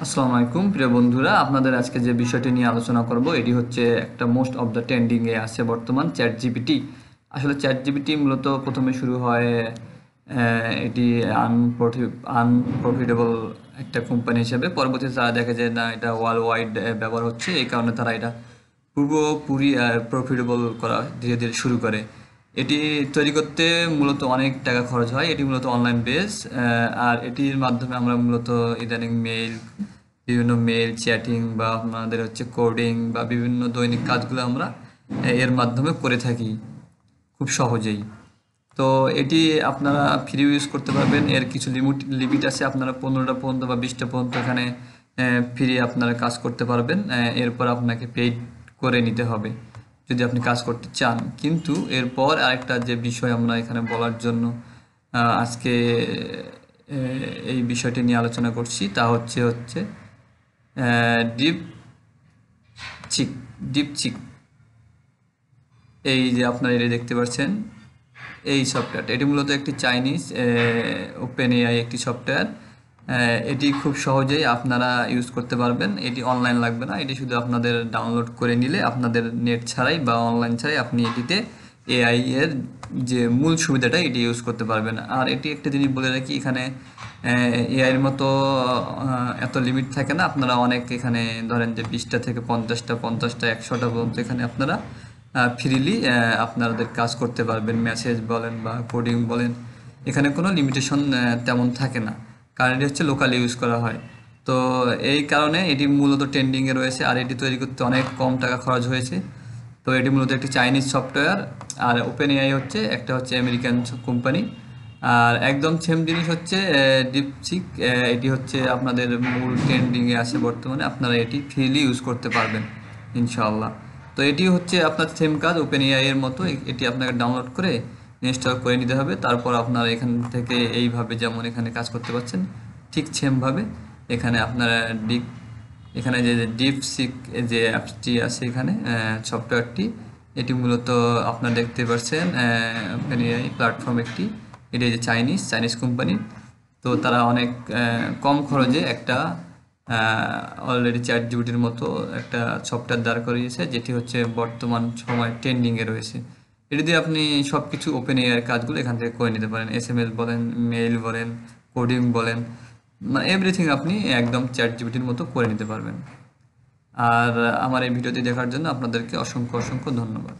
আসসালামু আলাইকুম প্রিয় বন্ধুরা, আপনাদের আজকে যে বিষয়টি নিয়ে আলোচনা করব এটি হচ্ছে একটা মোস্ট অফ দ্য ট্রেন্ডিং এ আছে বর্তমান চ্যাট জিপিটি। আসলে চ্যাট জিপিটি মূলত প্রথমে শুরু হয় এটি আনপ্রফিটেবল একটা কোম্পানি হিসেবে। পরবর্তীতে তারা দেখে যে না, এটা ওয়ার্ল্ড ওয়াইড ব্যবহার হচ্ছে, এই কারণে তারা এটা পুরোপুরি প্রফিটেবল করা ধীরে ধীরে শুরু করে। এটি তৈরি করতে মূলত অনেক টাকা খরচ হয়। এটি মূলত অনলাইন বেস, আর এটির মাধ্যমে আমরা মূলত ইদানিং বিভিন্ন মেল চ্যাটিং বা আপনাদের হচ্ছে কোডিং বা বিভিন্ন দৈনিক কাজগুলো আমরা এর মাধ্যমে করে থাকি খুব সহজেই। তো এটি আপনারা ফ্রি ইউজ করতে পারবেন। এর কিছু লিমিট আছে, আপনারা 15টা পর্যন্ত বা 20টা পর্যন্ত এখানে ফ্রি আপনারা কাজ করতে পারবেন। এরপর আপনাকে পেইড করে নিতে হবে যদি আপনি কাজ করতে চান। কিন্তু এরপর আরেকটা যে বিষয় আমরা এখানে বলার জন্য আজকে এই বিষয়টি নিয়ে আলোচনা করছি তা হচ্ছে ডিপ চিক ডিপচিক। এই যে আপনারা এটা দেখতে পাচ্ছেন, এই সফটওয়্যারটা এটি মূলত একটি চাইনিজ ওপেন এআই একটি সফটওয়্যার। এটি খুব সহজেই আপনারা ইউজ করতে পারবেন। এটি অনলাইন লাগবে না, এটি শুধু আপনাদের ডাউনলোড করে নিলে আপনাদের নেট ছাড়াই বা অনলাইন ছাড়াই আপনি এটিতে এআই এর যে মূল সুবিধাটা এটি ইউজ করতে পারবেন। আর এটি একটা জিনিস বলে রাখি, এখানে এআই এর মতো এত লিমিট থাকে না। আপনারা অনেক এখানে ধরেন যে 20টা থেকে 50টা 100টা পর্যন্ত এখানে আপনারা ফ্রিলি আপনাদের কাজ করতে পারবেন। মেসেজ বলেন বা কোডিং বলেন, এখানে কোনো লিমিটেশন তেমন থাকে না, কারণ এটি হচ্ছে লোকাল ইউজ করা হয়। তো এই কারণে এটি মূলত ট্রেন্ডিংয়ে রয়েছে, আর এটি তৈরি করতে অনেক কম টাকা খরচ হয়েছে। তো এটি মূলত একটি চাইনিজ সফটওয়্যার, আর ওপেন এআই হচ্ছে একটা আমেরিকান কোম্পানি। আর একদম সেম জিনিস হচ্ছে ডিপসিক। এটি হচ্ছে আপনাদের মূল ট্রেন্ডিংয়ে আছে বর্তমানে, আপনারা এটি ফ্রিলি ইউজ করতে পারবেন ইনশাআল্লাহ। তো এটি হচ্ছে আপনার সেম কাজ ওপেন এআই এর মতো। এটি আপনাকে ডাউনলোড করে ইনস্টল করে নিতে হবে। তারপর আপনারা এখান থেকে এইভাবে যেমন এখানে কাজ করতে পারছেন, ঠিক সেমভাবে এখানে আপনারা এখানে যে ডিপসিক যে অ্যাপসটি আছে এখানে সফটওয়্যারটি, এটি মূলত আপনারা দেখতে পাচ্ছেন ওপেন এআই প্ল্যাটফর্ম একটি। এটি যে চাইনিজ কোম্পানি। তো তারা অনেক কম খরচে একটা অলরেডি চ্যাট জিপিটির মতো একটা সফটওয়্যার দাঁড় করিয়েছে, যেটি হচ্ছে বর্তমান সময় ট্রেন্ডিংয়ে রয়েছে। এটি দিয়ে আপনি সব কিছু ওপেন এআইয়ের কাজগুলো এখান থেকে করে নিতে পারেন। এসএমএস বলেন, মেইল বলেন, কোডিং বলেন, মানে এভরিথিং আপনি একদম চ্যাট জিপিটির মতো করে নিতে পারবেন। আর আমার এই ভিডিওটি দেখার জন্য আপনাদেরকে অসংখ্য অসংখ্য ধন্যবাদ।